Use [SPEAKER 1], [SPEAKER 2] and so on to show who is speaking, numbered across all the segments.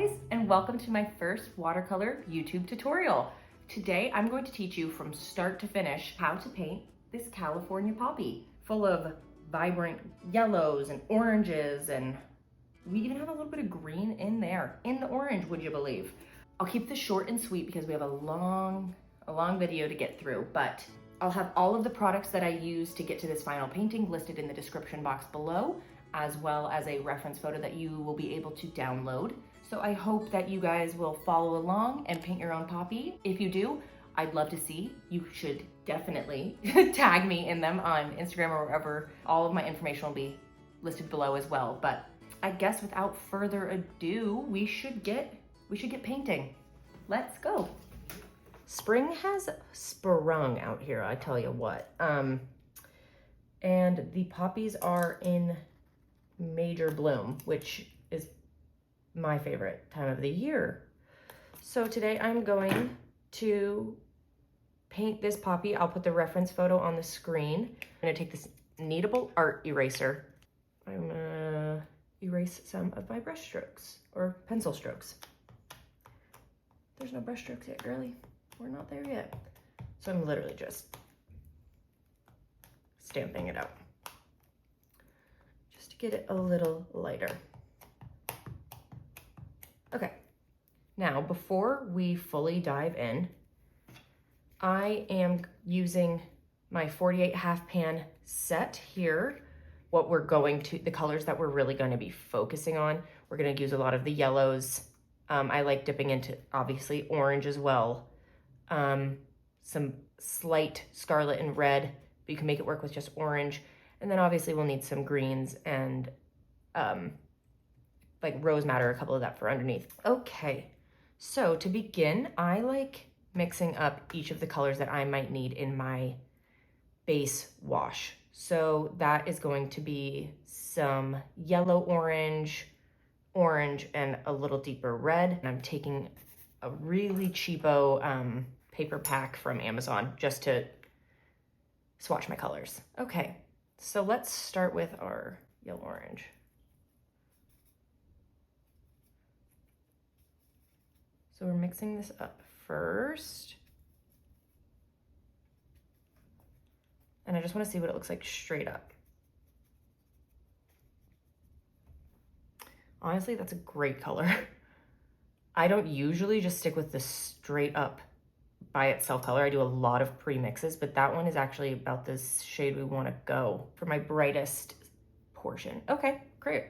[SPEAKER 1] guys, and welcome to my first watercolor YouTube tutorial. Today I'm going to teach you from start to finish how to paint this California poppy full of vibrant yellows and oranges, and we even have a little bit of green in there, in the orange, would you believe? I'll keep this short and sweet because we have a long video to get through, but I'll have all of the products that I use to get to this final painting listed in the description box below, as well as a reference photo that you will be able to download. So I hope that you guys will follow along and paint your own poppy. If you do, I'd love to see. You should definitely tag me in them on Instagram or wherever. All of my information will be listed below as well. But I guess without further ado, we should get painting. Let's go. Spring has sprung out here, I tell you what. And the poppies are in major bloom, which is my favorite time of the year. So today I'm going to paint this poppy. I'll put the reference photo on the screen. I'm gonna take this Kneadable art eraser. I'm gonna erase some of my brush strokes or pencil strokes. There's no brush strokes yet, girly. We're not there yet. So I'm literally just stamping it out just to get it a little lighter. Okay, now before we fully dive in, I am using my 48 half pan set here. The colors that we're really going to be focusing on, we're going to use a lot of the yellows. I like dipping into obviously orange as well. Some slight scarlet and red, but you can make it work with just orange. And then obviously we'll need some greens and like rose madder, a couple of that for underneath. Okay, so to begin, I like mixing up each of the colors that I might need in my base wash. So that is going to be some yellow orange, and a little deeper red. And I'm taking a really cheapo paper pack from Amazon just to swatch my colors. Okay, so let's start with our yellow orange. So we're mixing this up first. And I just want to see what it looks like straight up. Honestly, that's a great color. I don't usually just stick with the straight up by itself color. I do a lot of pre-mixes, but that one is actually about the shade we want to go for my brightest portion. Okay, great.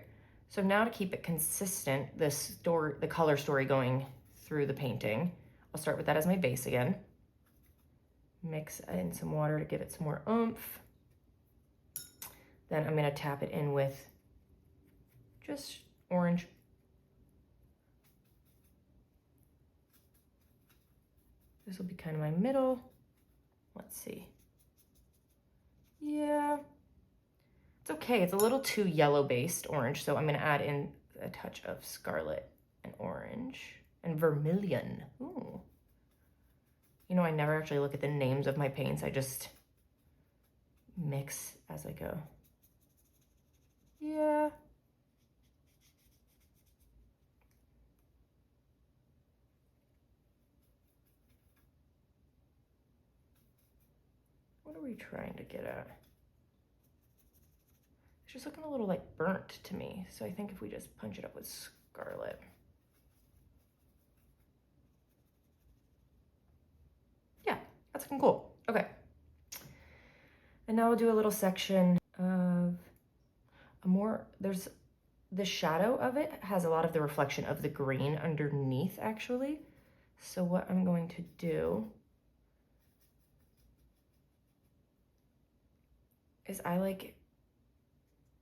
[SPEAKER 1] So now to keep it consistent, the color story going through the painting, I'll start with that as my base again. Mix in some water to give it some more oomph. Then I'm gonna tap it in with just orange. This will be kind of my middle. Let's see. Yeah, it's okay. It's a little too yellow based orange, so I'm gonna add in a touch of scarlet and orange and vermilion. Ooh. You know, I never actually look at the names of my paints. I just mix as I go. Yeah. What are we trying to get at? It's just looking a little like burnt to me. So I think if we just punch it up with scarlet. Yeah, that's looking cool. Okay. And now we'll do a little section of there's the shadow of it has a lot of the reflection of the green underneath actually. So what I'm going to do is I like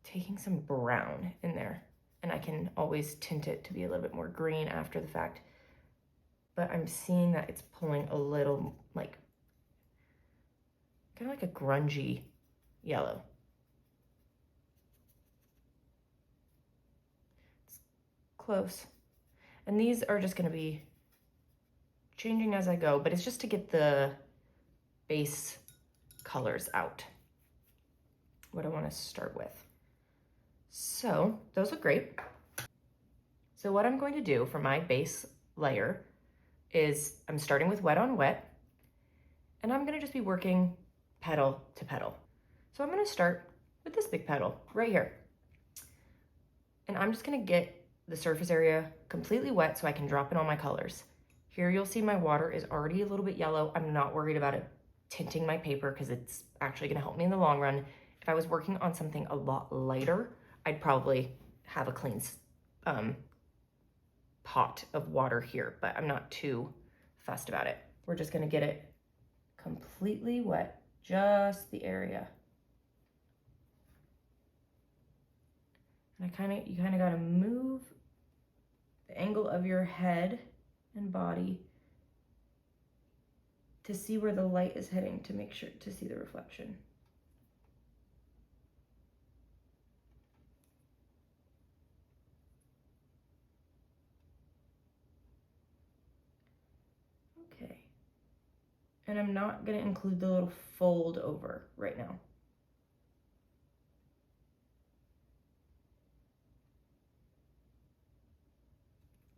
[SPEAKER 1] taking some brown in there, and I can always tint it to be a little bit more green after the fact. But I'm seeing that it's pulling a little like, kind of like a grungy yellow. It's close. And these are just gonna be changing as I go, but it's just to get the base colors out. What I want to start with. So those look great. So what I'm going to do for my base layer is I'm starting with wet on wet, and I'm gonna just be working petal to petal. So I'm gonna start with this big petal right here. And I'm just gonna get the surface area completely wet so I can drop in all my colors. Here you'll see my water is already a little bit yellow. I'm not worried about it tinting my paper because it's actually gonna help me in the long run. If I was working on something a lot lighter, I'd probably have a clean pot of water here, but I'm not too fussed about it. We're just gonna get it completely wet, just the area. And you kind of gotta move the angle of your head and body to see where the light is hitting to make sure to see the reflection. Okay. And I'm not gonna include the little fold over right now.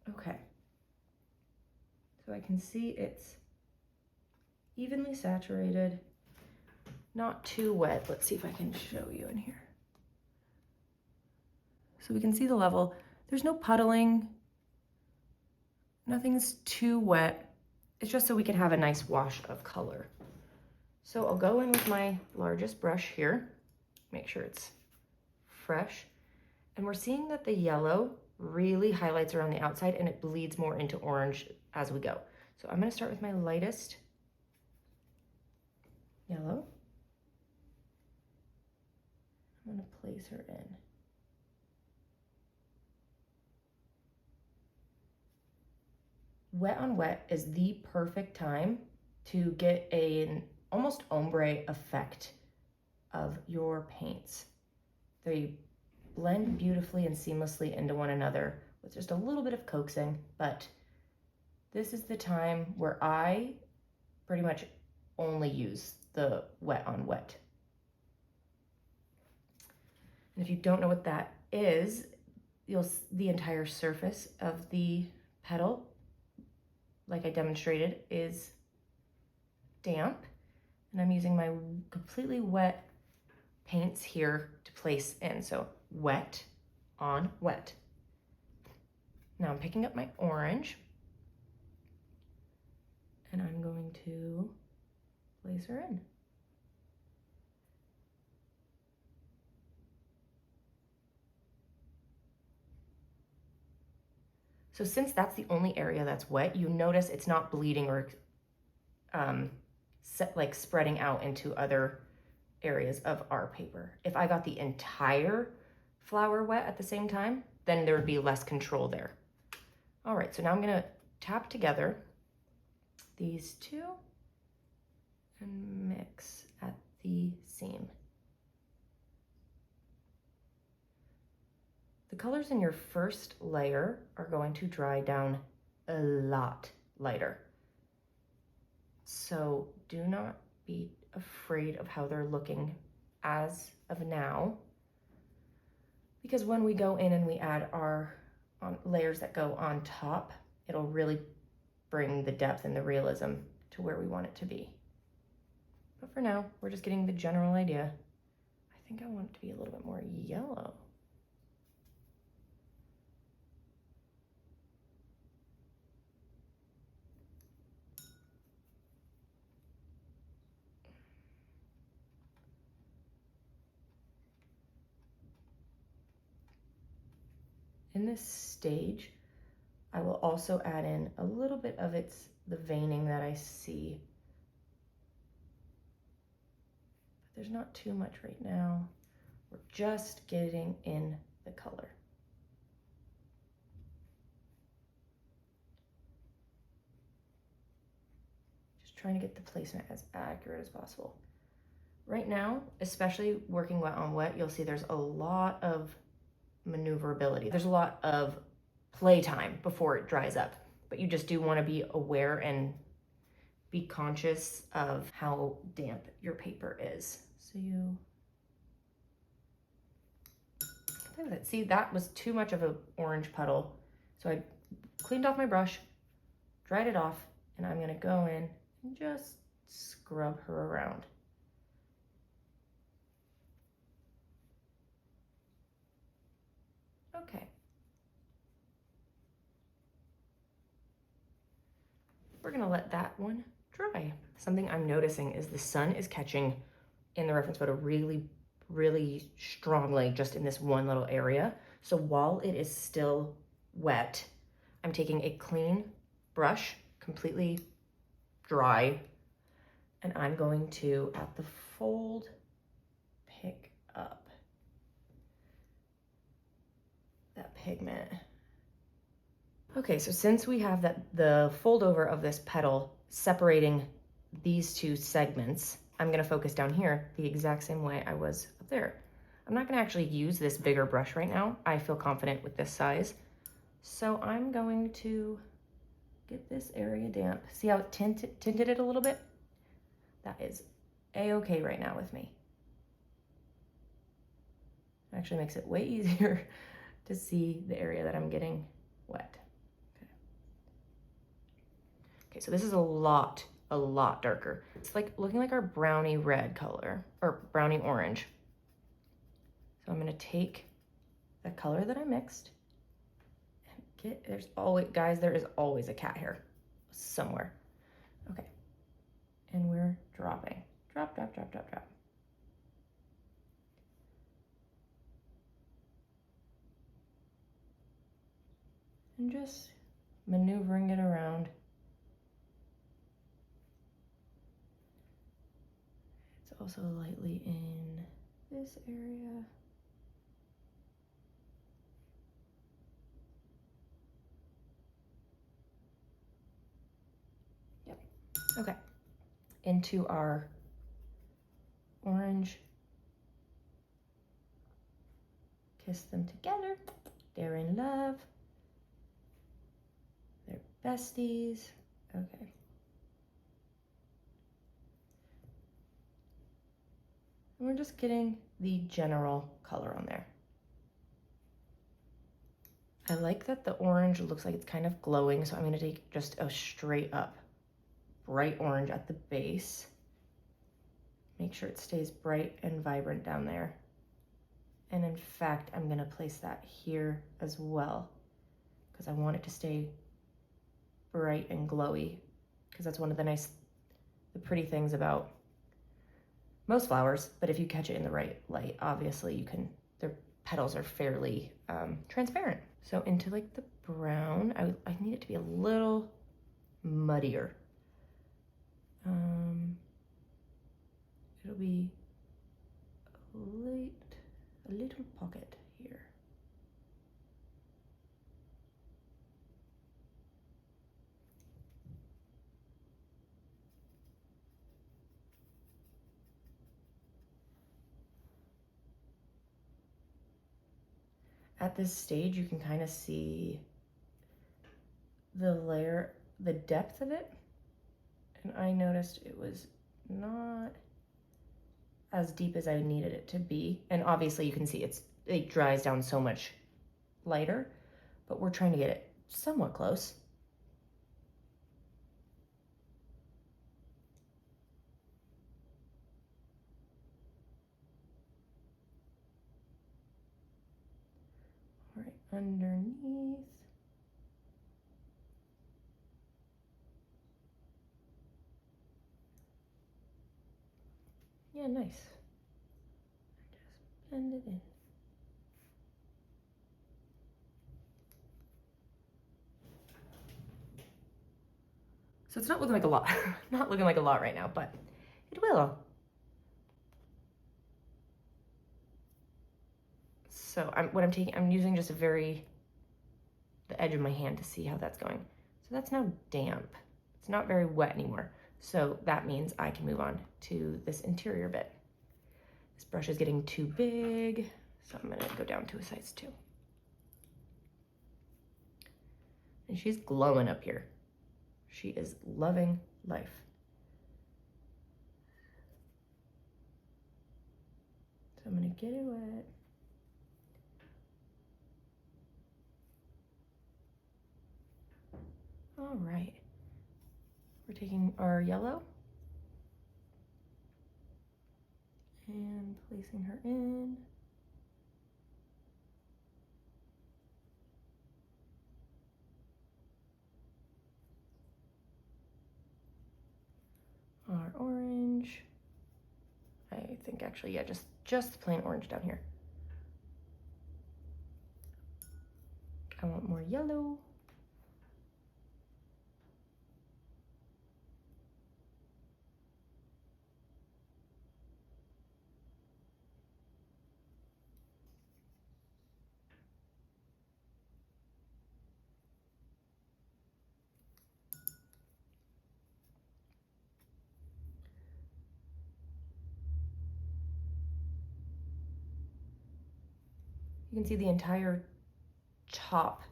[SPEAKER 1] Okay. So I can see it's evenly saturated, not too wet. Let's see if I can show you in here. So we can see the level. There's no puddling. Nothing's too wet. It's just so we can have a nice wash of color. So I'll go in with my largest brush here, make sure it's fresh. And we're seeing that the yellow really highlights around the outside and it bleeds more into orange as we go. So I'm gonna start with my lightest yellow. I'm gonna place her in. Wet on wet is the perfect time to get an almost ombre effect of your paints. They blend beautifully and seamlessly into one another with just a little bit of coaxing, but this is the time where I pretty much only use the wet on wet. And if you don't know what that is, the entire surface of the petal, like I demonstrated, is damp. And I'm using my completely wet paints here to place in. So wet on wet. Now I'm picking up my orange and I'm going to place her in. So since that's the only area that's wet, you notice it's not bleeding or like spreading out into other areas of our paper. If I got the entire flower wet at the same time, then there would be less control there. All right, so now I'm gonna tap together these two and mix at the seam. The colors in your first layer are going to dry down a lot lighter. So do not be afraid of how they're looking as of now, because when we go in and we add our layers that go on top, it'll really bring the depth and the realism to where we want it to be. But for now, we're just getting the general idea. I think I want it to be a little bit more yellow. In this stage, I will also add in a little bit of the veining that I see. But there's not too much right now. We're just getting in the color. Just trying to get the placement as accurate as possible. Right now, especially working wet on wet, you'll see there's a lot of maneuverability. There's a lot of playtime before it dries up, but you just do want to be aware and be conscious of how damp your paper is. So you play with it. See, that was too much of an orange puddle, So I cleaned off my brush, dried it off, and I'm gonna go in and just scrub her around. Okay. We're gonna let that one dry. Something I'm noticing is the sun is catching in the reference photo really, really strongly just in this one little area. So while it is still wet, I'm taking a clean brush, completely dry, and I'm going to, at the fold, pick up that pigment. Okay, so since we have the fold over of this petal separating these two segments, I'm gonna focus down here the exact same way I was up there. I'm not gonna actually use this bigger brush right now. I feel confident with this size. So I'm going to get this area damp. See how it tinted it a little bit? That is a-okay right now with me. It actually makes it way easier to see the area that I'm getting wet. Okay, so this is a lot darker. It's like looking like our brownie red color, or brownie orange. So I'm gonna take the color that I mixed and get, there's always, guys, there is always a cat hair somewhere. Okay, and we're dropping. Drop, drop, drop, drop, drop. And just maneuvering it around. It's also lightly in this area. Yep, okay. Into our orange. Kiss them together. They're in love. They're besties. Okay. And we're just getting the general color on there. I like that the orange looks like it's kind of glowing, so I'm gonna take just a straight up bright orange at the base. Make sure it stays bright and vibrant down there. And in fact, I'm gonna place that here as well because I want it to stay bright and glowy, because that's one of the pretty things about most flowers, but if you catch it in the right light, obviously you can, their petals are fairly transparent. So into like the brown, I need it to be a little muddier. It'll be a little pocket here. At this stage, you can kind of see the layer, the depth of it. And I noticed it was not as deep as I needed it to be. And obviously you can see it dries down so much lighter, but we're trying to get it somewhat close. All right, underneath. Yeah, nice. Just blend it in. So it's not looking like a lot, not looking like a lot right now, but it will. So I'm using just the edge of my hand to see how that's going. So that's now damp. It's not very wet anymore. So that means I can move on to this interior bit. This brush is getting too big, so I'm gonna go down to a size 2. And she's glowing up here. She is loving life. So I'm gonna get it wet. All right, we're taking our yellow and placing her in. Our orange. I think actually, yeah, just plain orange down here. I want more yellow. You can see the entire top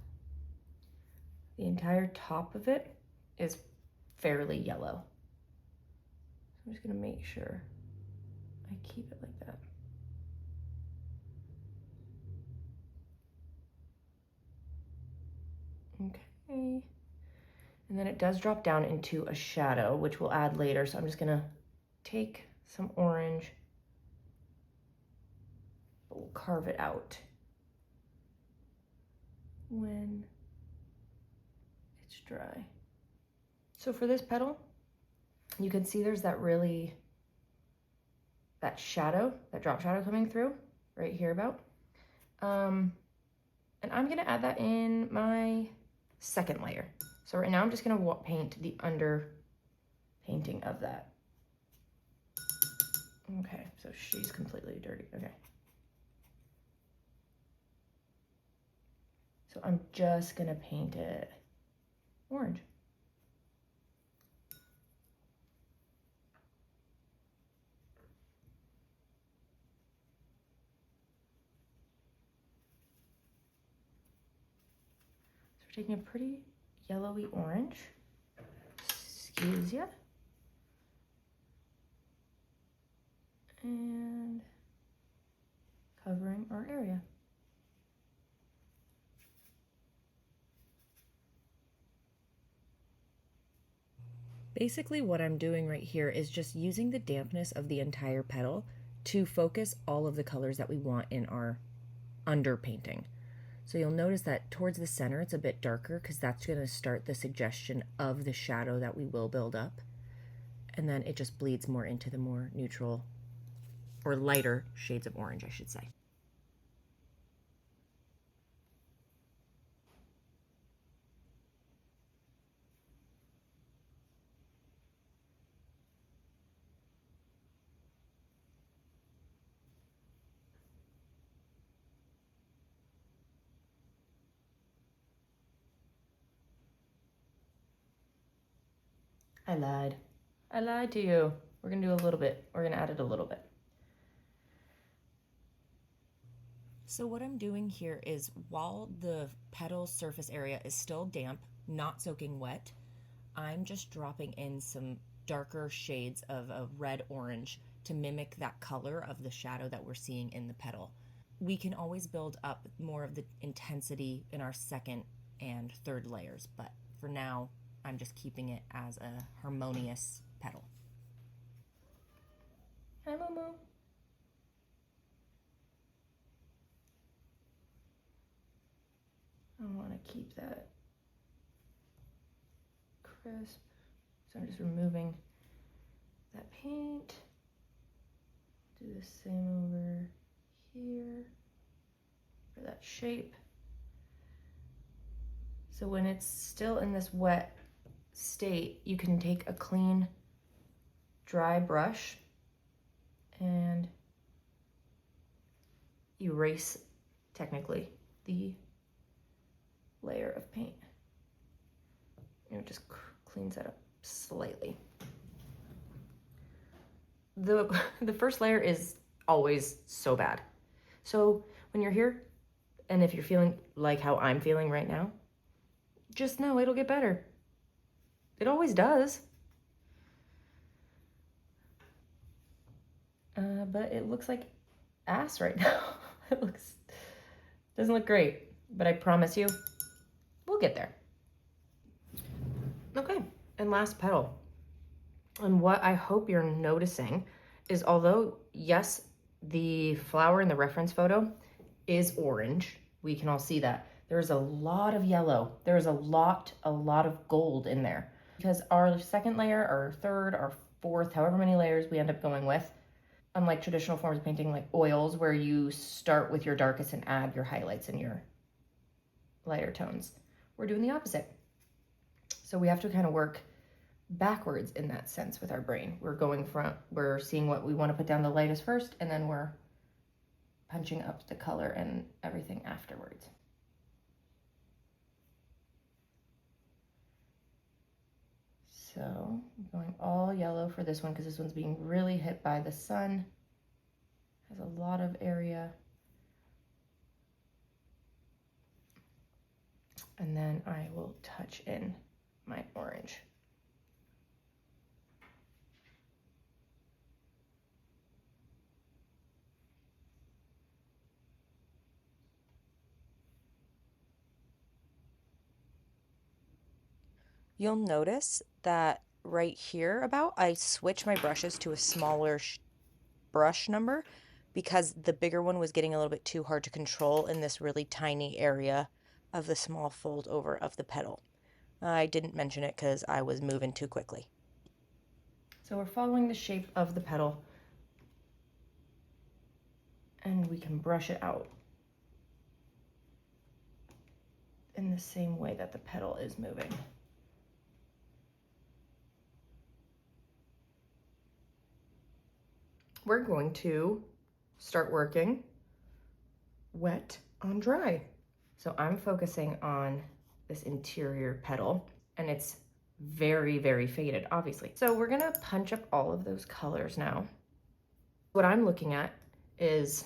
[SPEAKER 1] of it is fairly yellow. So I'm just gonna make sure I keep it like that. Okay. And then it does drop down into a shadow, which we'll add later. So I'm just gonna take some orange, but we'll carve it out when it's dry. So for this petal, you can see there's that shadow, that drop shadow coming through right here about. And I'm gonna add that in my second layer. So right now I'm just gonna paint the under painting of that. Okay, so she's completely dirty, okay. So I'm just gonna paint it orange. So we're taking a pretty yellowy orange, excuse ya, and covering our area. Basically what I'm doing right here is just using the dampness of the entire petal to focus all of the colors that we want in our underpainting. So you'll notice that towards the center it's a bit darker because that's going to start the suggestion of the shadow that we will build up. And then it just bleeds more into the more neutral or lighter shades of orange, I should say. I lied. I lied to you. We're gonna do a little bit. We're gonna add it a little bit. So what I'm doing here is while the petal surface area is still damp, not soaking wet, I'm just dropping in some darker shades of a red-orange to mimic that color of the shadow that we're seeing in the petal. We can always build up more of the intensity in our second and third layers, but for now, I'm just keeping it as a harmonious petal. Hi, Momo. I want to keep that crisp, so I'm just removing that paint. Do the same over here for that shape. So when it's still in this wet state, you can take a clean, dry brush and erase, technically, the layer of paint. And it just cleans that up slightly. The first layer is always so bad. So when you're here, and if you're feeling like how I'm feeling right now, just know it'll get better. It always does. But it looks like ass right now. Doesn't look great, but I promise you, we'll get there. And last petal. And what I hope you're noticing is, although, yes, the flower in the reference photo is orange, we can all see that, there's a lot of yellow. There's a lot of gold in there. Because our second layer, our third, our fourth, however many layers we end up going with, unlike traditional forms of painting like oils, where you start with your darkest and add your highlights and your lighter tones, we're doing the opposite. So we have to kind of work backwards in that sense with our brain. We're seeing what we want to put down the lightest first, and then we're punching up the color and everything afterwards. So I'm going all yellow for this one because this one's being really hit by the sun. Has a lot of area. And then I will touch in my orange.
[SPEAKER 2] You'll notice that right here I switched my brushes to a smaller brush number because the bigger one was getting a little bit too hard to control in this really tiny area of the small fold over of the petal. I didn't mention it because I was moving too quickly.
[SPEAKER 1] So we're following the shape of the petal, and we can brush it out in the same way that the petal is moving. We're going to start working wet on dry. So I'm focusing on this interior petal, and it's very, very faded, obviously. So we're gonna punch up all of those colors now. What I'm looking at is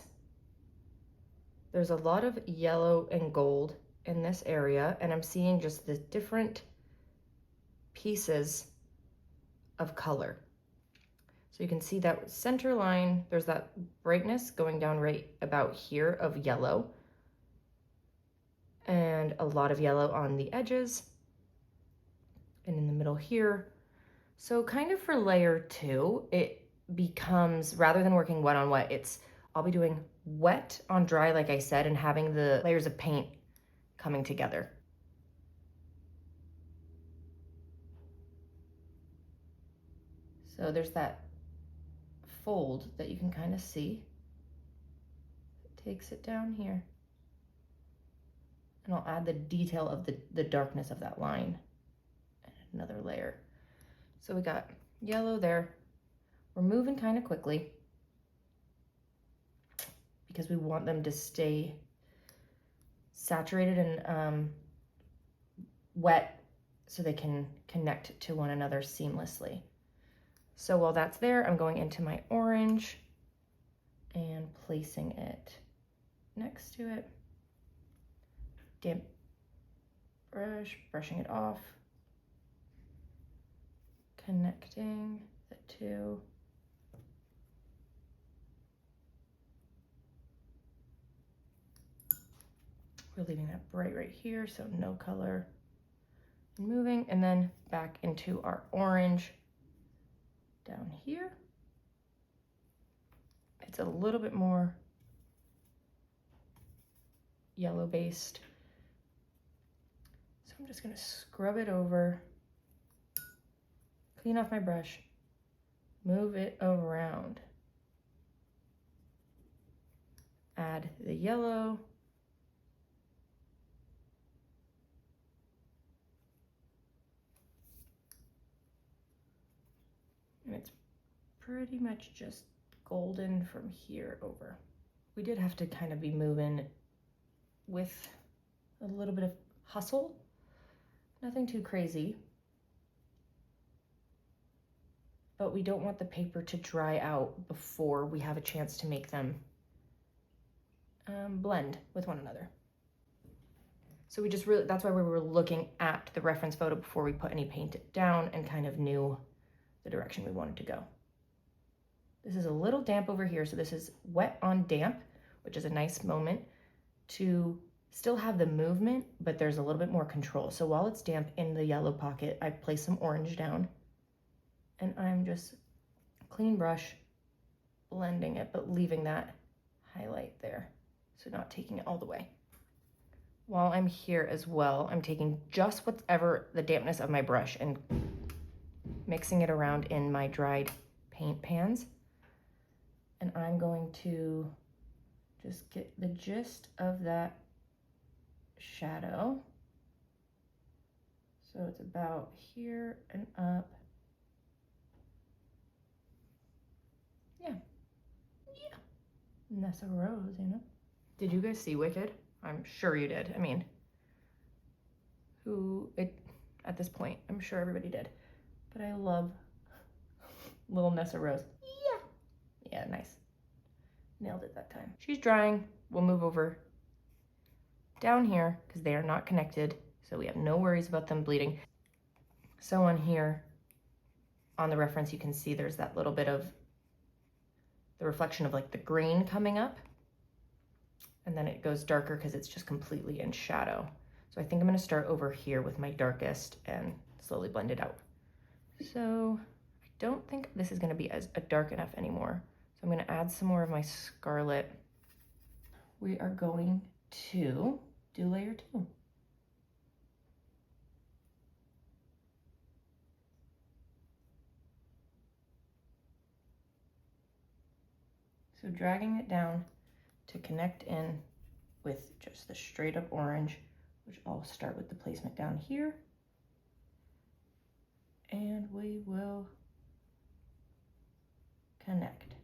[SPEAKER 1] there's a lot of yellow and gold in this area, and I'm seeing just the different pieces of color. So you can see that center line, there's that brightness going down right about here of yellow, and a lot of yellow on the edges and in the middle here. So kind of for layer 2, it becomes, rather than working wet on wet, I'll be doing wet on dry, like I said, and having the layers of paint coming together. So there's that fold that you can kind of see. It takes it down here. And I'll add the detail of the darkness of that line. And another layer. So we got yellow there. We're moving kind of quickly because we want them to stay saturated and wet so they can connect to one another seamlessly. So while that's there, I'm going into my orange and placing it next to it. Damp brush, brushing it off, connecting the two. We're leaving that bright right here, so no color. Moving, and then back into our orange down here. It's a little bit more yellow based. So I'm just gonna scrub it over, clean off my brush, move it around. Add the yellow. And it's pretty much just golden from here over. We did have to kind of be moving with a little bit of hustle. Nothing too crazy. But we don't want the paper to dry out before we have a chance to make them blend with one another. So we just really, that's why we were looking at the reference photo before we put any paint down and kind of knew the direction we wanted to go. This is a little damp over here, so this is wet on damp, which is a nice moment to still have the movement, but there's a little bit more control. So while it's damp in the yellow pocket, I place some orange down, and I'm just clean brush blending it, but leaving that highlight there. So not taking it all the way. While I'm here as well, I'm taking just whatever the dampness of my brush and mixing it around in my dried paint pans. And I'm going to just get the gist of that shadow. So it's about here and up. Yeah. And that's a rose, you know? Did you guys see Wicked? I'm sure you did. I mean, at this point, I'm sure everybody did. But I love little Nessa Rose. Yeah, nice. Nailed it that time. She's drying. We'll move over down here because they are not connected. So we have no worries about them bleeding. So on here, on the reference, you can see there's that little bit of the reflection of like the green coming up. And then it goes darker because it's just completely in shadow. So I think I'm gonna start over here with my darkest and slowly blend it out. So I don't think this is gonna be as dark enough anymore. So I'm gonna add some more of my Scarlet. We are going to do layer 2. So dragging it down to connect in with just the straight up orange, which I'll start with the placement down here. And we will connect.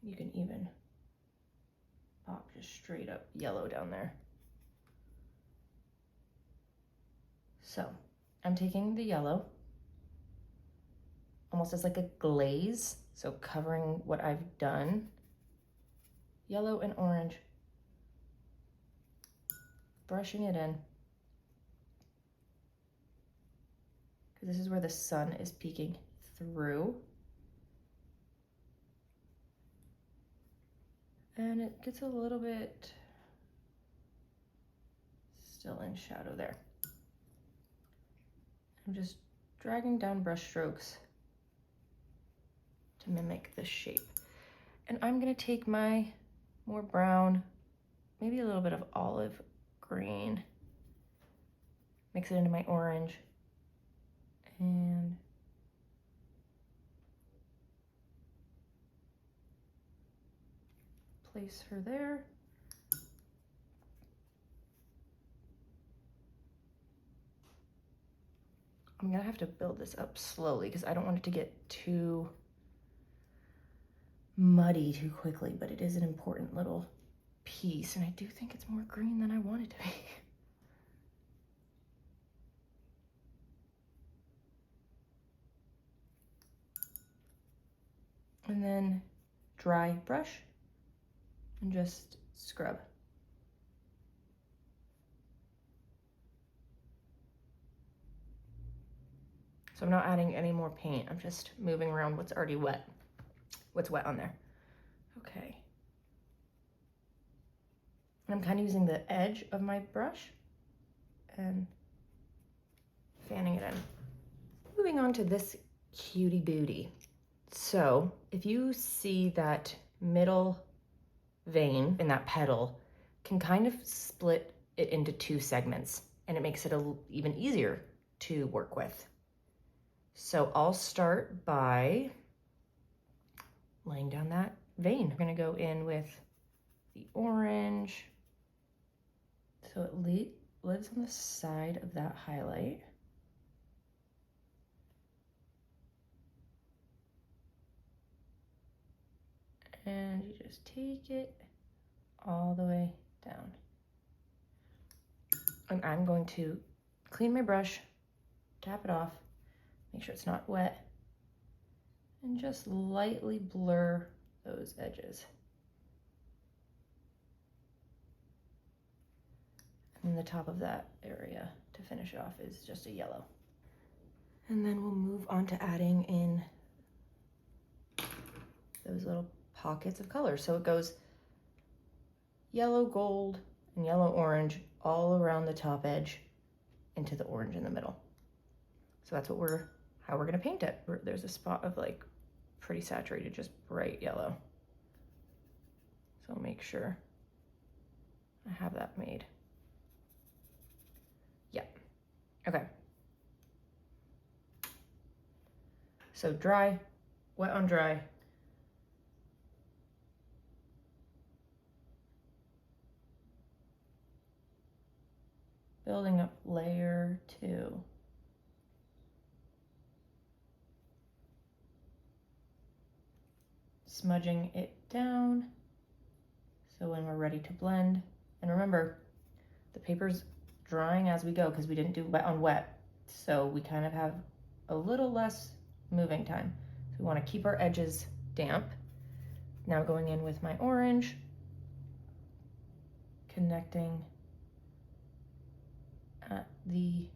[SPEAKER 1] You can even pop just straight up yellow down there. So I'm taking the yellow almost as like a glaze, so covering what I've done. Yellow and orange, brushing it in. Because this is where the sun is peeking through. And it gets a little bit still in shadow there. I'm just dragging down brush strokes to mimic the shape. And I'm gonna take my more brown, maybe a little bit of olive green, mix it into my orange, and place her there. I'm gonna have to build this up slowly because I don't want it to get too muddy too quickly, but it is an important little piece, and I do think it's more green than I want it to be. And then dry brush and just scrub. So I'm not adding any more paint. I'm just moving around what's already wet, what's wet on there. Okay. And I'm kind of using the edge of my brush and fanning it in. Moving on to this cutie booty. So if you see that middle vein in that petal, can kind of split it into 2 segments, and it makes it even easier to work with. So I'll start by laying down that vein. We're gonna go in with the orange. So it lives on the side of that highlight. And you just take it all the way down. And I'm going to clean my brush, tap it off, make sure it's not wet, and just lightly blur those edges. And the top of that area to finish it off is just a yellow. And then we'll move on to adding in those little pockets of color. So it goes yellow, gold, and yellow, orange all around the top edge into the orange in the middle. So that's how we're gonna paint it. There's a spot of like pretty saturated, just bright yellow. So I'll make sure I have that made. Yeah, okay. So dry, wet on dry. Building up layer 2. Smudging it down so when we're ready to blend, and remember the paper's drying as we go because we didn't do wet on wet, so we kind of have a little less moving time. So we want to keep our edges damp. Now going in with my orange, connecting at the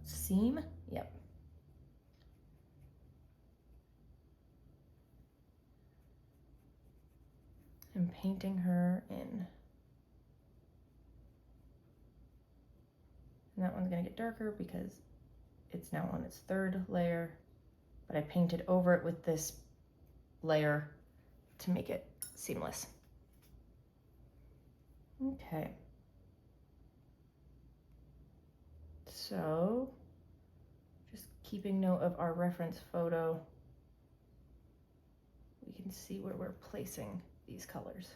[SPEAKER 1] seam. Yep. And painting her in. And that one's gonna get darker because it's now on its 3rd layer, but I painted over it with this layer to make it seamless. Okay. So just keeping note of our reference photo, we can see where we're placing these colors.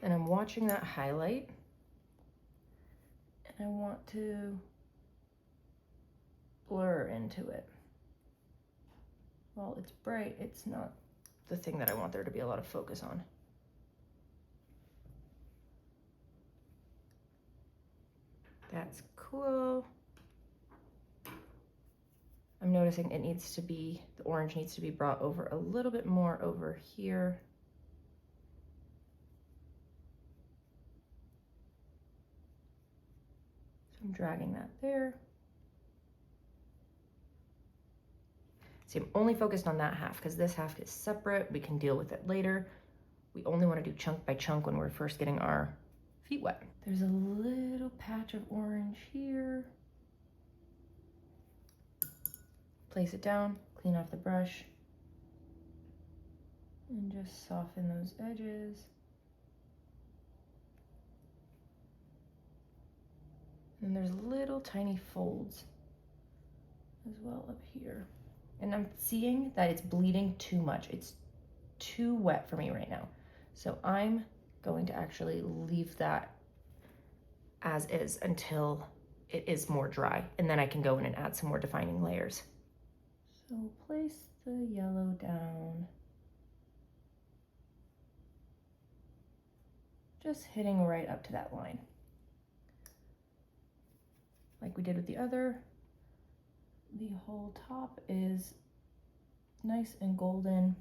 [SPEAKER 1] And I'm watching that highlight, and I want to blur into it. While it's bright, it's not the thing that I want there to be a lot of focus on. That's cool. I'm noticing it needs to be, the orange needs to be brought over a little bit more over here. So I'm dragging that there. See, I'm only focused on that half because this half is separate. We can deal with it later. We only want to do chunk by chunk when we're first getting our feet wet. There's a little patch of orange here. Place it down, clean off the brush, and just soften those edges. And there's little tiny folds as well up here. And I'm seeing that it's bleeding too much. It's too wet for me right now. So I'm going to actually leave that as is until it is more dry. And then I can go in and add some more defining layers. So place the yellow down. Just hitting right up to that line. Like we did with the other. The whole top is nice and golden.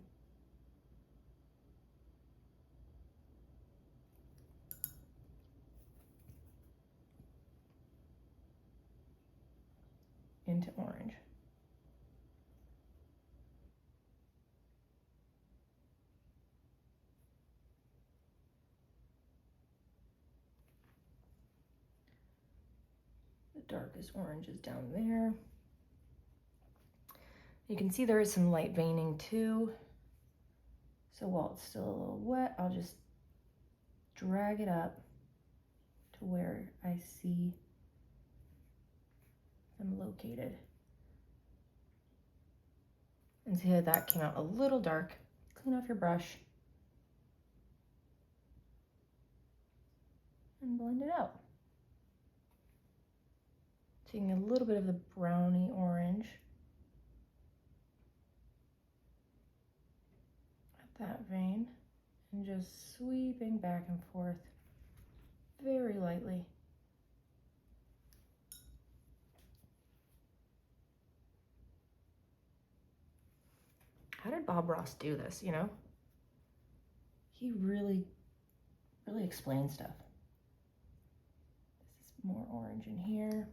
[SPEAKER 1] Into orange. The darkest orange is down there. You can see there is some light veining too. So while it's still a little wet, I'll just drag it up to where I see them located. And see how that came out a little dark. Clean off your brush and blend it out. Taking a little bit of the browny orange at that vein and just sweeping back and forth very lightly. How did Bob Ross do this, you know? He really really explain stuff. This is more orange in here.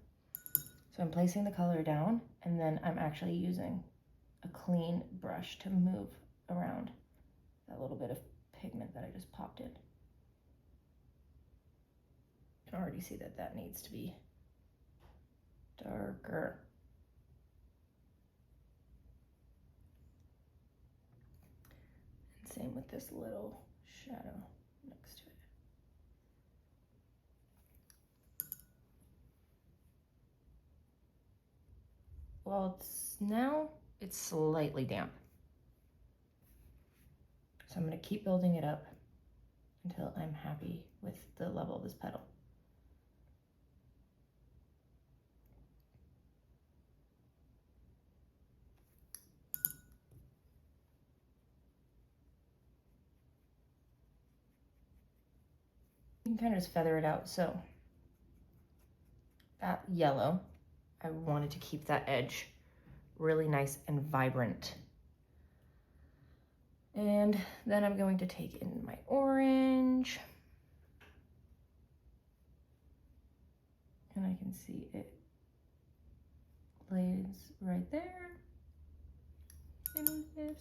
[SPEAKER 1] So I'm placing the color down, and then I'm actually using a clean brush to move around that little bit of pigment that I just popped in. You can already see that that needs to be darker. And same with this little shadow next to it. Well, it's slightly damp. So I'm going to keep building it up until I'm happy with the level of this petal. You can kind of just feather it out. So that yellow, I wanted to keep that edge really nice and vibrant. And then I'm going to take in my orange. And I can see it lays right there. Okay.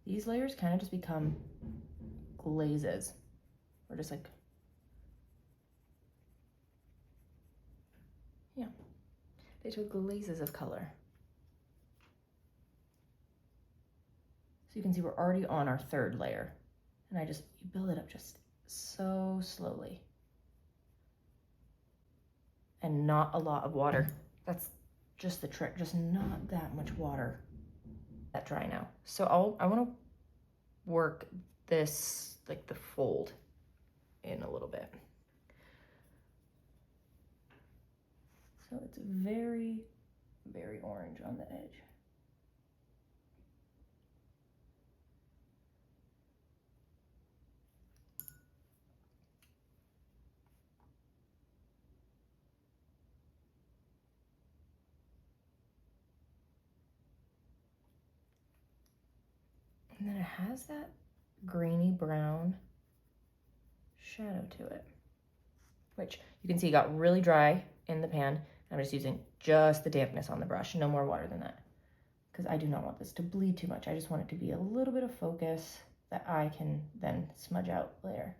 [SPEAKER 1] These layers kind of just become glazes, or just like, yeah, they show glazes of color. So you can see we're already on our third layer, and you build it up just so slowly. And not a lot of water. That's just the trick, just not that much water. That dry now. So I want to work this, like the fold, in a little bit. So it's very, very orange on the edge. And then it has that grainy brown shadow to it, which you can see got really dry in the pan. I'm just using just the dampness on the brush, no more water than that, because I do not want this to bleed too much. I just want it to be a little bit of focus that I can then smudge out later.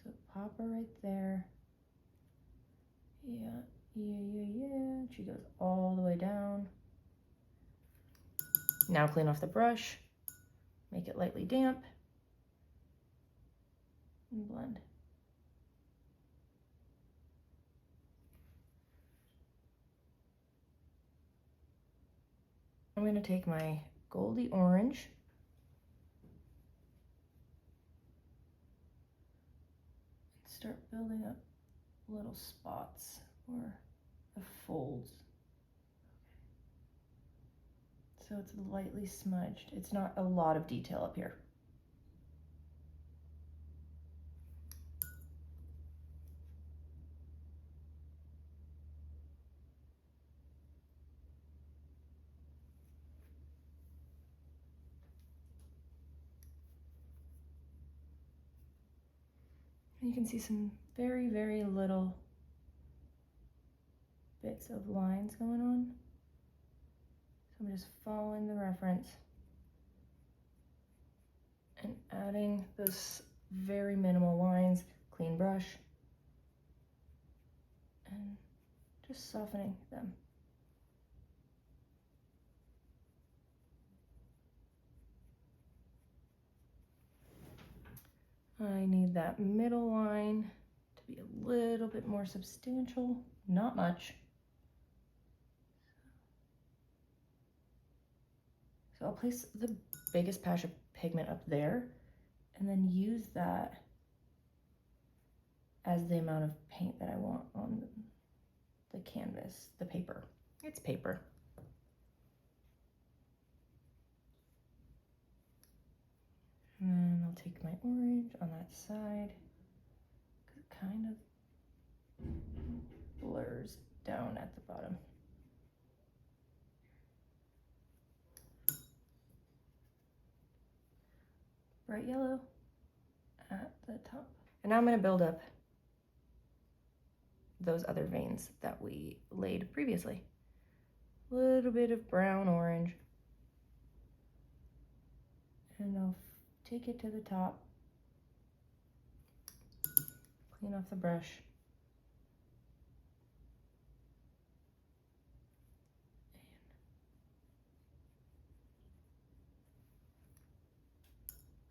[SPEAKER 1] So pop her right there. Yeah. She goes all the way down. Now clean off the brush, make it lightly damp, and blend. I'm going to take my goldy orange and start building up little spots or the folds. So it's lightly smudged. It's not a lot of detail up here. And you can see some very, very little bits of lines going on. So I'm just following the reference and adding those very minimal lines, clean brush, and just softening them. I need that middle line to be a little bit more substantial, not much. So I'll place the biggest patch of pigment up there and then use that as the amount of paint that I want on the canvas, the paper. It's paper. And then I'll take my orange on that side, because it kind of blurs down at the bottom. Bright yellow at the top. And now I'm going to build up those other veins that we laid previously. A little bit of brown orange. And I'll take it to the top. Clean off the brush.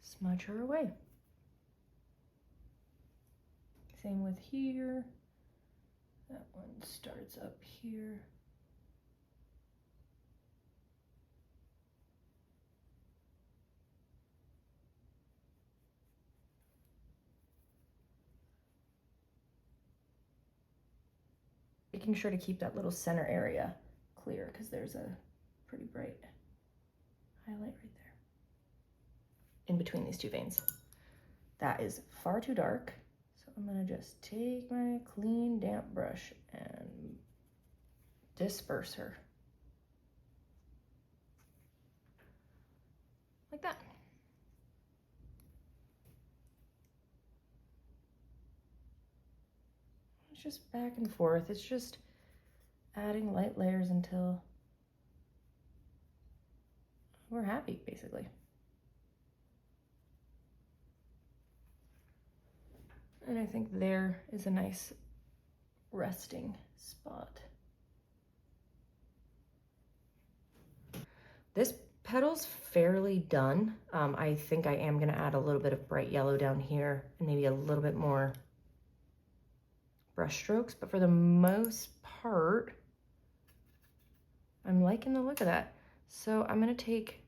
[SPEAKER 1] Smudge her away. Same with here. That one starts up here. Making sure to keep that little center area clear because there's a pretty bright highlight right there in between these two veins. That is far too dark, so I'm gonna just take my clean damp brush and disperse her like that. It's just back and forth. It's just adding light layers until we're happy, basically. And I think there is a nice resting spot. This petal's fairly done. I think I am gonna add a little bit of bright yellow down here and maybe a little bit more brush strokes, but for the most part, I'm liking the look of that. So I'm gonna take,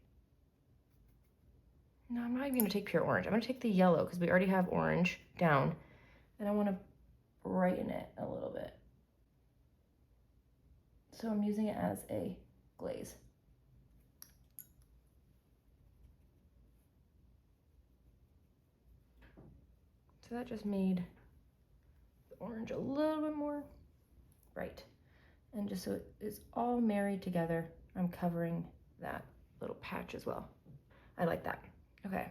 [SPEAKER 1] no, I'm not even gonna take pure orange. I'm gonna take the yellow because we already have orange down, and I wanna brighten it a little bit. So I'm using it as a glaze. So that just made the orange a little bit more bright. And just so it is all married together, I'm covering that little patch as well. I like that. Okay.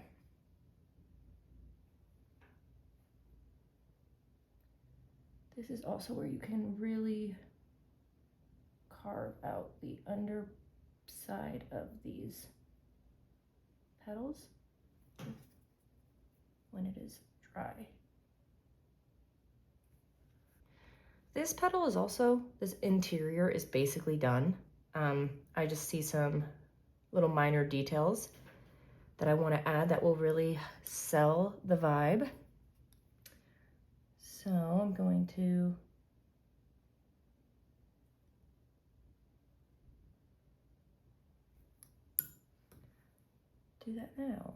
[SPEAKER 1] This is also where you can really carve out the underside of these petals when it is dry. This petal is also, this interior is basically done. I just see some little minor details that I want to add that will really sell the vibe. So I'm going to do that now.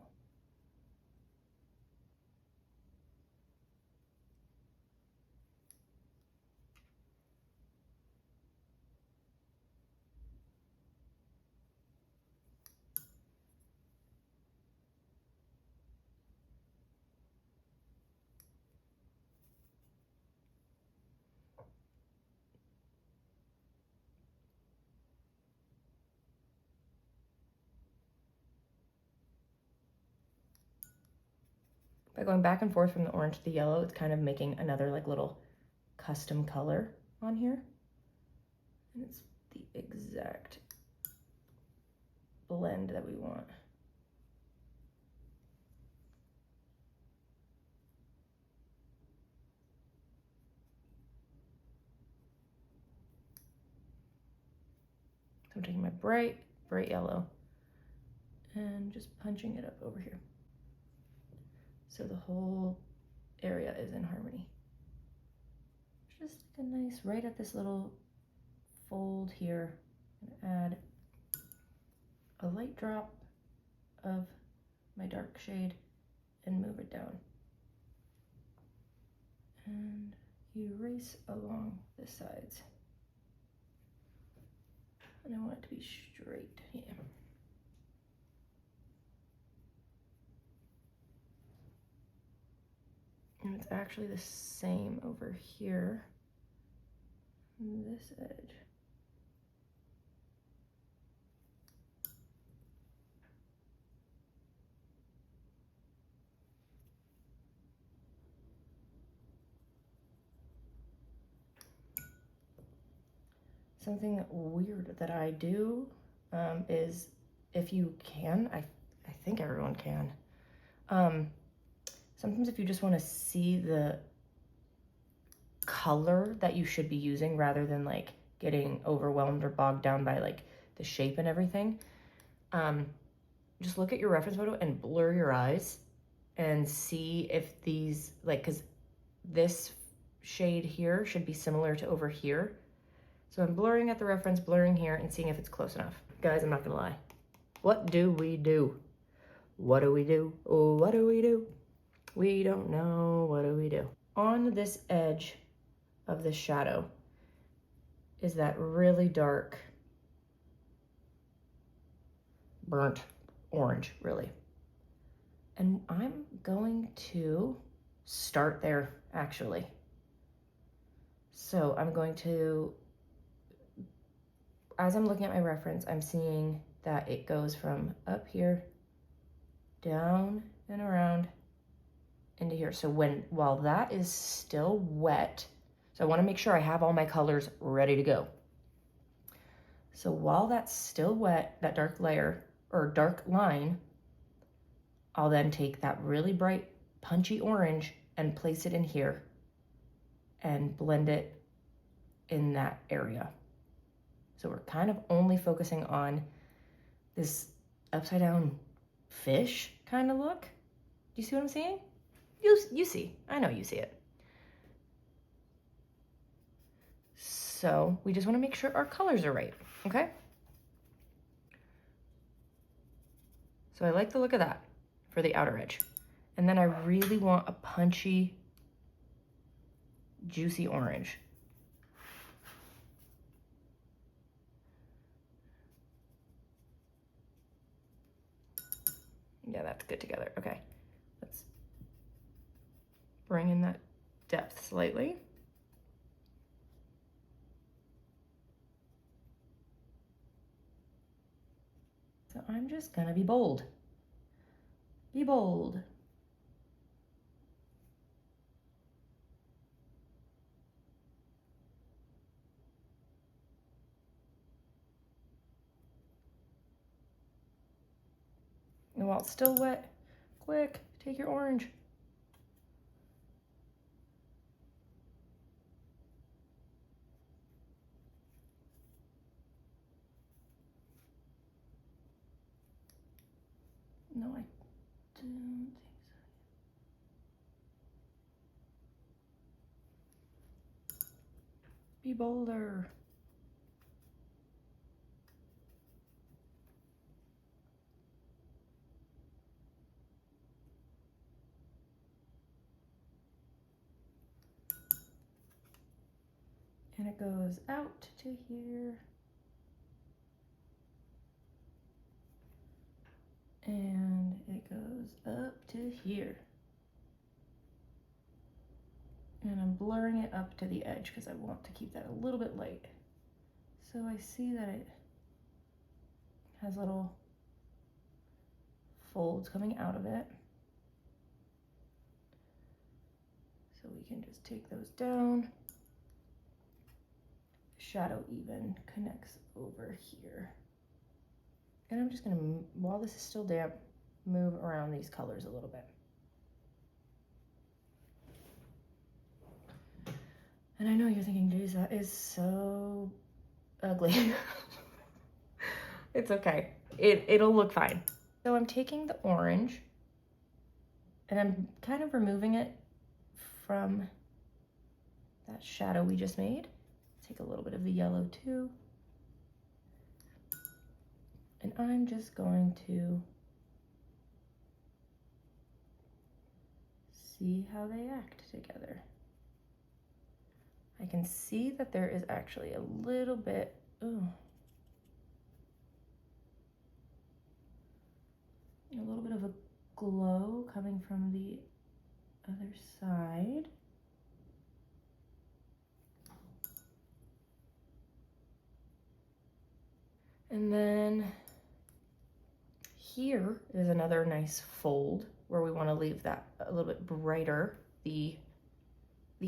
[SPEAKER 1] By going back and forth from the orange to the yellow, it's kind of making another like little custom color on here. And it's the exact blend that we want. So I'm taking my bright yellow and just punching it up over here. So the whole area is in harmony. Just a nice, right at this little fold here, and add a light drop of my dark shade and move it down. And erase along the sides. And I want it to be straight, yeah. And it's actually the same over here. This edge. Something weird that I do is, if you can, I think everyone can, sometimes if you just want to see the color that you should be using rather than like getting overwhelmed or bogged down by like the shape and everything, just look at your reference photo and blur your eyes and see if these, like, because this shade here should be similar to over here. So I'm blurring at the reference, blurring here, and seeing if it's close enough. Guys, I'm not gonna lie. What do we do? What do we do? Oh, what do we do? We don't know. What do we do? On this edge of the shadow is that really dark, burnt orange, really. And I'm going to start there, actually. So I'm going to, as I'm looking at my reference, I'm seeing that it goes from up here, down and around into here. So while that is still wet, so I want to make sure I have all my colors ready to go. So while that's still wet, that dark layer or dark line, I'll then take that really bright punchy orange and place it in here and blend it in that area. So we're kind of only focusing on this upside down fish kind of look. Do you see what I'm saying? You see, I know you see it. So we just want to make sure our colors are right, okay? So I like the look of that for the outer edge. And then I really want a punchy, juicy orange. Yeah, that's good together. Okay, let's bring in that depth slightly. So I'm just gonna be bold. Be bold. And while it's still wet, quick, take your orange. No, I don't think so. Be bolder. And it goes out to here. And it goes up to here. And I'm blurring it up to the edge because I want to keep that a little bit light. So I see that it has little folds coming out of it. So we can just take those down. Shadow even connects over here. And I'm just gonna, while this is still damp, move around these colors a little bit. And I know you're thinking, geez, that is so ugly. It's okay, it'll look fine. So I'm taking the orange and I'm kind of removing it from that shadow we just made. Take a little bit of the yellow too. And I'm just going to see how they act together. I can see that there is actually a little bit, ooh, a little bit of a glow coming from the other side. And then here is another nice fold where we want to leave that a little bit brighter. The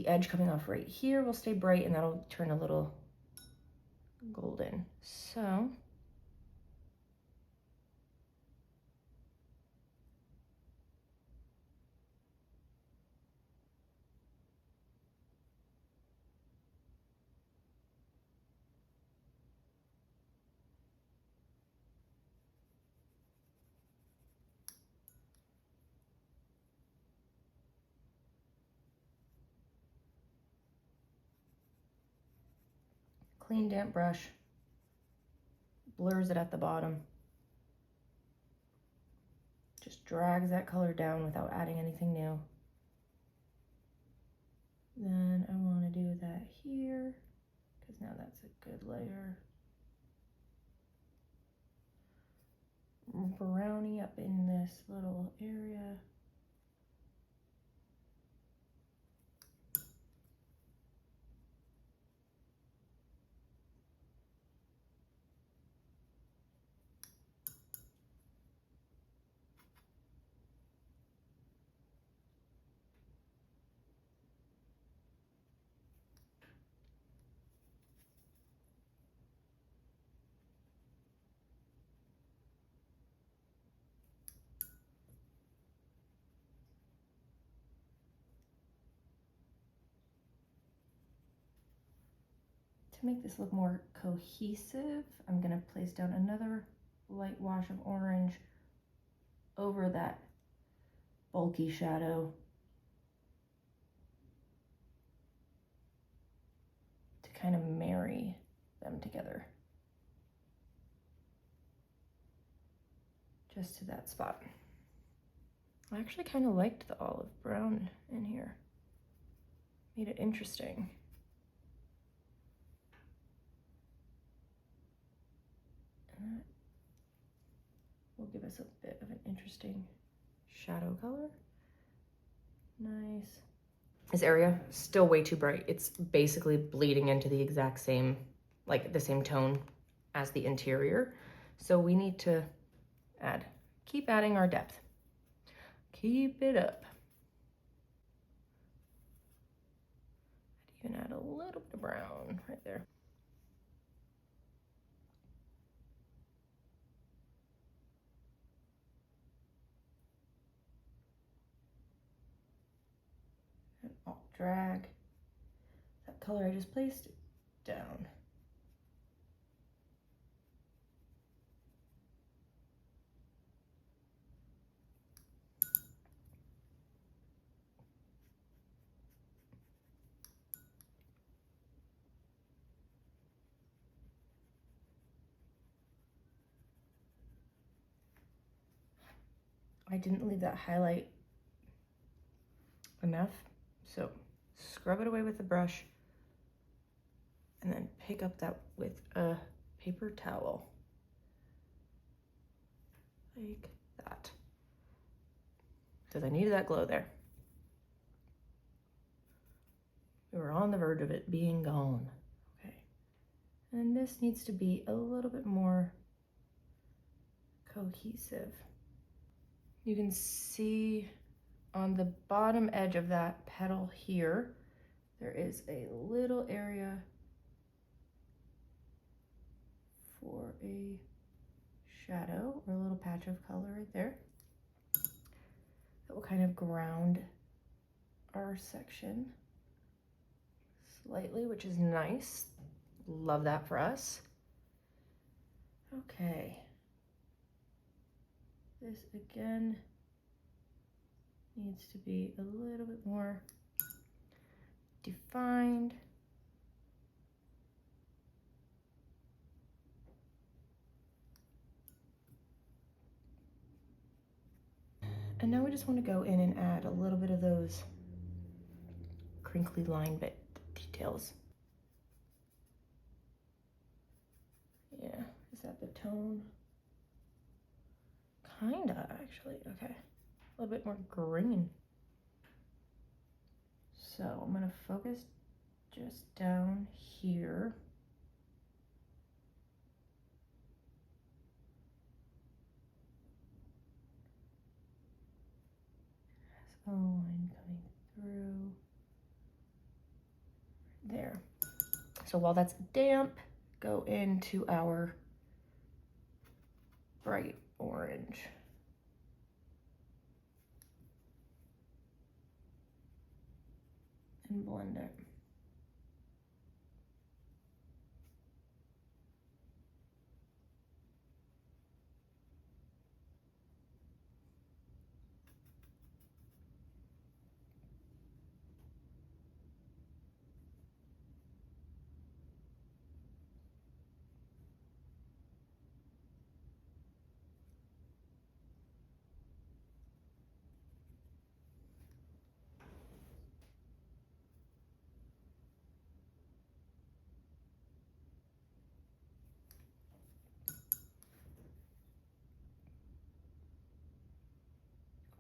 [SPEAKER 1] edge coming off right here will stay bright, and that'll turn a little golden. So clean damp brush, blurs it at the bottom. Just drags that color down without adding anything new. Then I want to do that here, because now that's a good layer. Brownie up in this little area. To make this look more cohesive, I'm going to place down another light wash of orange over that bulky shadow to kind of marry them together. Just to that spot. I actually kind of liked the olive brown in here. Made it interesting. And that will give us a bit of an interesting shadow color. Nice. This area is still way too bright. It's basically bleeding into the exact same, like the same tone as the interior. So we need to keep adding our depth. Keep it up. I'd even add a little bit of brown right there. And I'll drag that color I just placed down. I didn't leave that highlight enough, so scrub it away with the brush and then pick up that with a paper towel, like that, because I needed that glow there. We were on the verge of it being gone. Okay, and this needs to be a little bit more cohesive. You can see on the bottom edge of that petal here, there is a little area for a shadow or a little patch of color right there that will kind of ground our section slightly, which is nice. Love that for us. Okay. This again needs to be a little bit more defined. And now we just want to go in and add a little bit of those crinkly line bit details. Yeah, is that the tone? Kinda, actually. Okay, a little bit more green. So I'm gonna focus just down here. A line coming through there. So while that's damp, go into our bright orange. And blend it.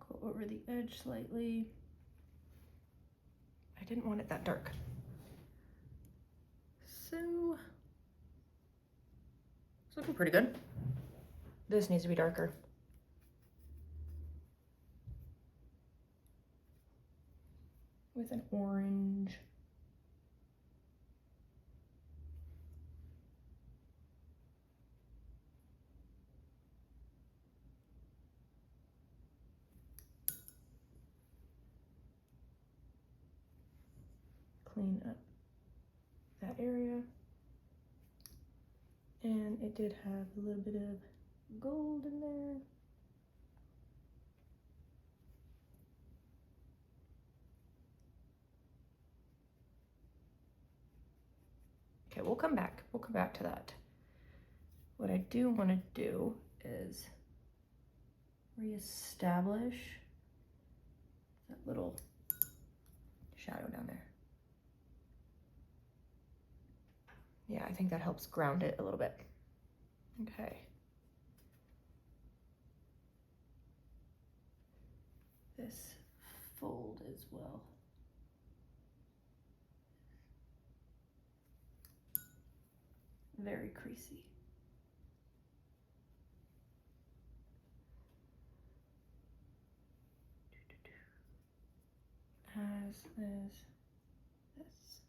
[SPEAKER 1] Go over the edge slightly. I didn't want it that dark. So it's looking pretty good. This needs to be darker. With an orange. Clean up that area. And it did have a little bit of gold in there. Okay, we'll come back. We'll come back to that. What I do want to do is reestablish that little shadow down there. Yeah, I think that helps ground it a little bit. Okay. This fold as well. Very creasy. As is this.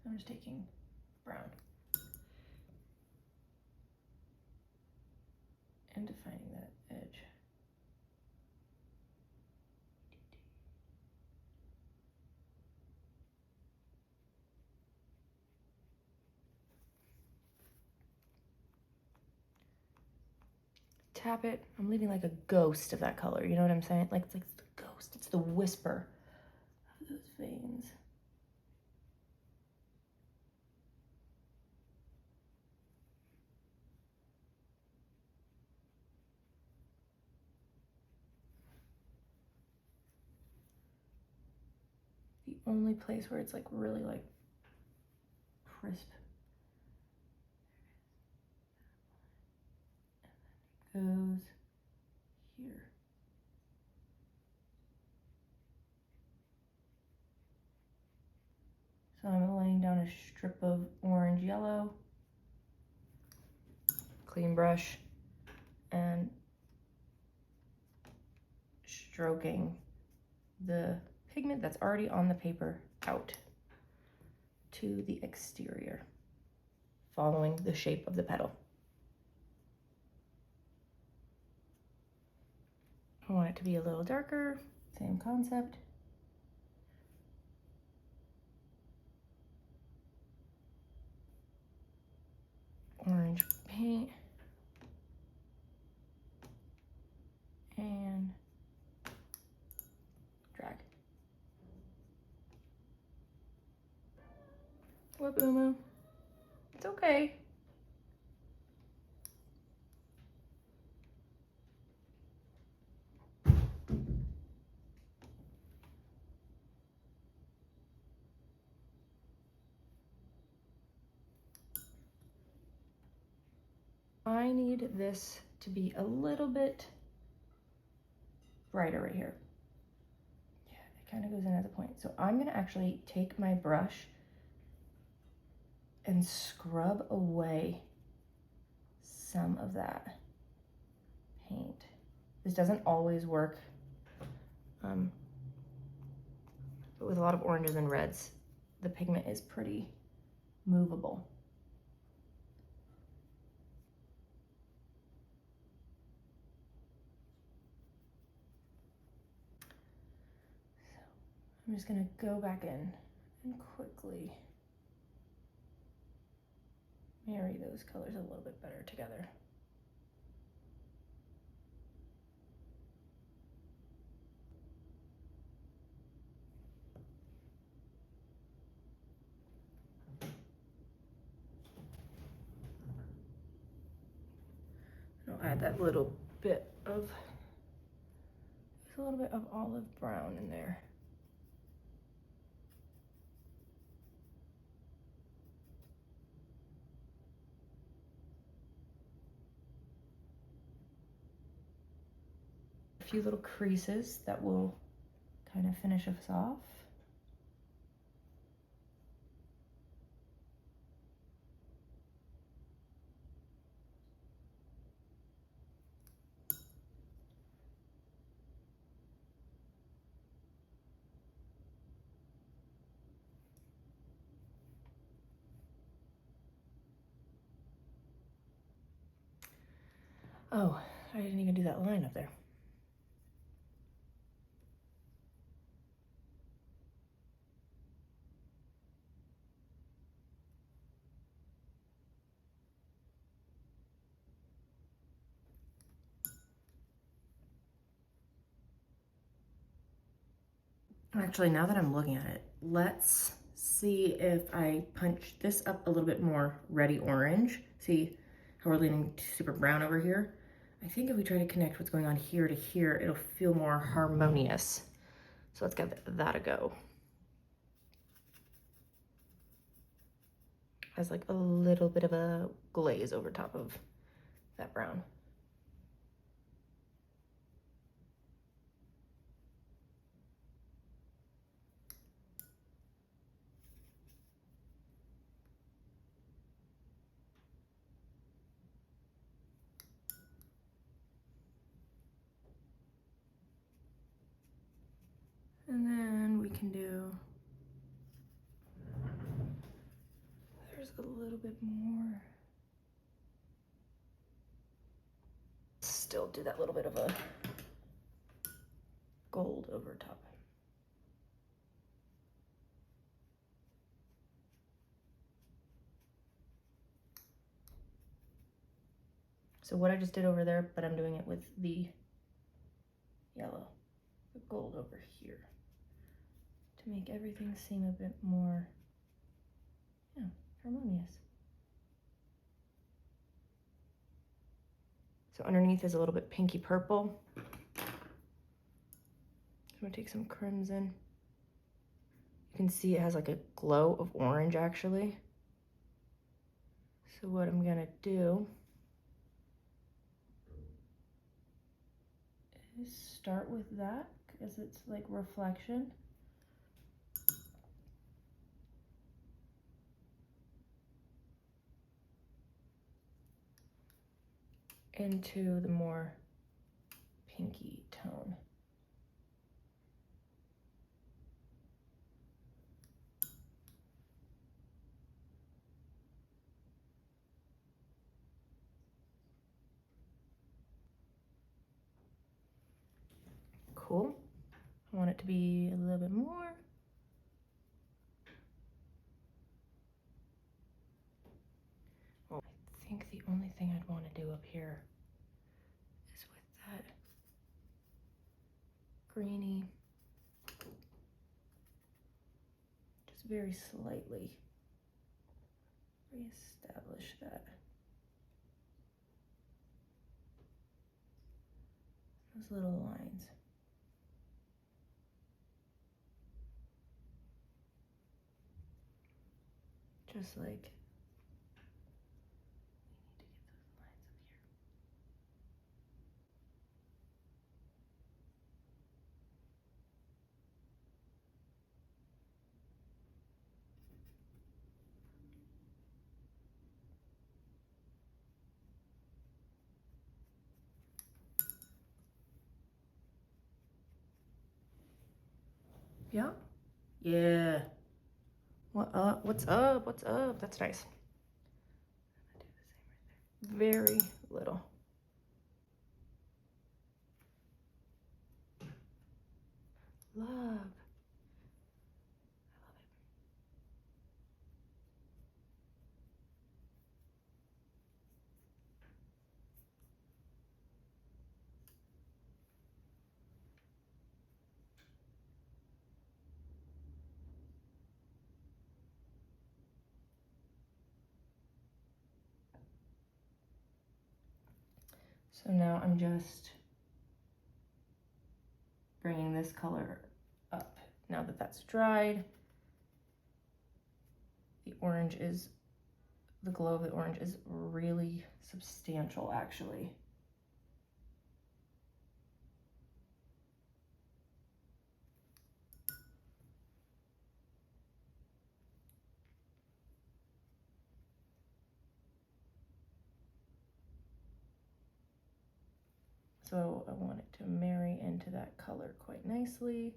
[SPEAKER 1] So I'm just taking brown and defining that edge. Tap it. I'm leaving like a ghost of that color. You know what I'm saying? Like it's the ghost. It's the whisper of those veins. The only place where it's like really like crisp. And then it goes here. So I'm laying down a strip of orange yellow, clean brush, and stroking the pigment that's already on the paper out to the exterior, following the shape of the petal. I want it to be a little darker, same concept. Orange paint. And drag. Whoop, Umu. It's okay. I need this to be a little bit brighter right here. kind of goes in as a point. So I'm gonna actually take my brush and scrub away some of that paint. This doesn't always work, but with a lot of oranges and reds, the pigment is pretty movable. So I'm just gonna go back in and quickly marry those colors a little bit better together. I'll add that little bit of, just a little bit of olive brown in there. A few little creases that will kind of finish us off. Oh, I didn't even do that line up there. Actually, now that I'm looking at it, let's see if I punch this up a little bit more reddy orange. See how we're leaning super brown over here? I think if we try to connect what's going on here to here, it'll feel more harmonious. So let's give that a go. Has like a little bit of a glaze over top of that brown. And then we can do, there's a little bit more. Still do that little bit of a gold over top. So what I just did over there, but I'm doing it with the yellow, the gold over here, to make everything seem a bit more, yeah, harmonious. So underneath is a little bit pinky purple. I'm gonna take some crimson. You can see it has like a glow of orange actually. So what I'm gonna do is start with that because it's like reflection. Into the more pinky tone. Cool. I want it to be a little bit more. Well, I think the only thing I'd want to do up here is with that greeny, just very slightly reestablish that. Those little lines. Just like, we need to get those lines up here. Yeah. Yeah. What up? What's up? What's up? That's nice. Very little. Love. I love it. So now I'm just bringing this color up. Now that that's dried, the glow of the orange is really substantial actually. So I want it to marry into that color quite nicely.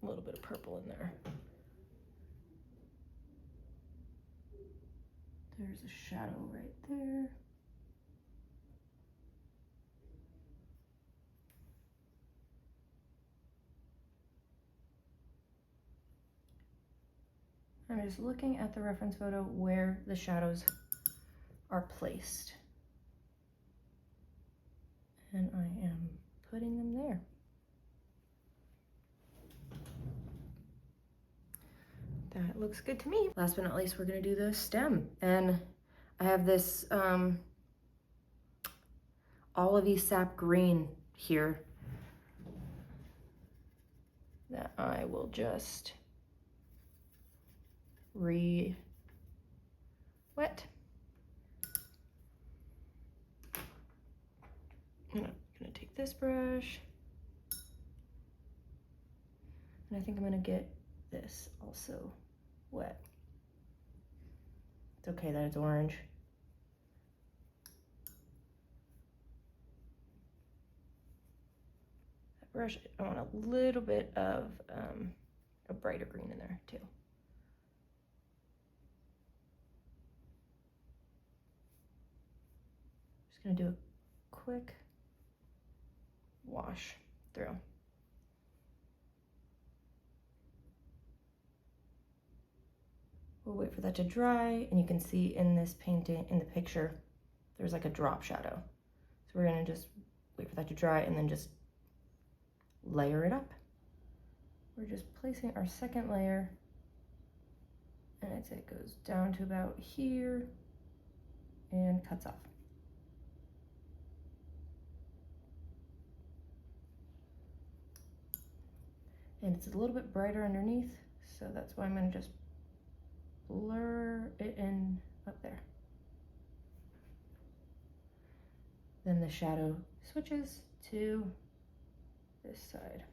[SPEAKER 1] A little bit of purple in there. There's a shadow right there. I'm just looking at the reference photo where the shadows are placed. And I am putting them there. That looks good to me. Last but not least, we're gonna do the stem. And I have this olivey sap green here that I will just re-wet. I'm gonna take this brush, and I think I'm gonna get this also wet. It's okay that it's orange. That brush, I want a little bit of a brighter green in there too. Just gonna do a quick wash through. We'll wait for that to dry, and you can see in this painting, in the picture, there's like a drop shadow. So we're gonna just wait for that to dry and then just layer it up. We're just placing our second layer, and I'd say it goes down to about here and cuts off. And it's a little bit brighter underneath, so that's why I'm gonna just blur it in up there. Then the shadow switches to this side.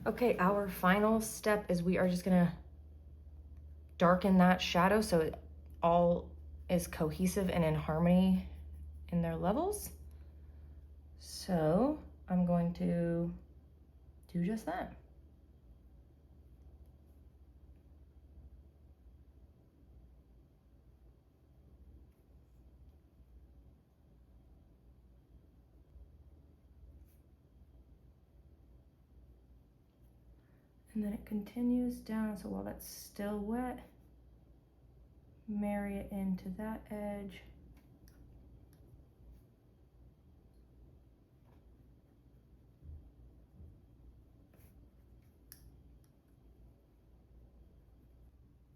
[SPEAKER 1] Okay, our final step is we are just gonna darken that shadow so it all is cohesive and in harmony in their levels. So I'm going to do just that. And then it continues down, so while that's still wet, marry it into that edge.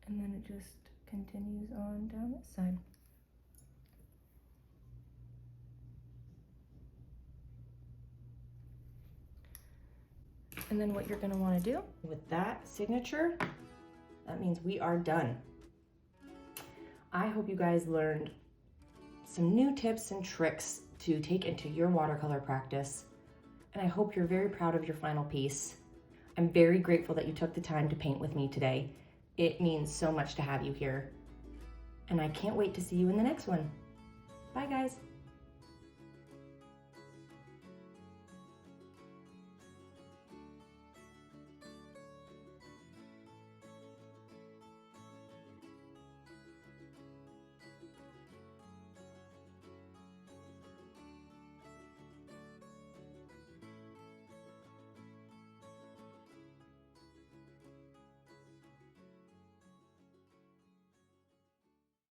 [SPEAKER 1] And then it just continues on down this side. And then what you're gonna wanna do with that signature, that means we are done. I hope you guys learned some new tips and tricks to take into your watercolor practice, and I hope you're very proud of your final piece. I'm very grateful that you took the time to paint with me today. It means so much to have you here, and I can't wait to see you in the next one. Bye, guys.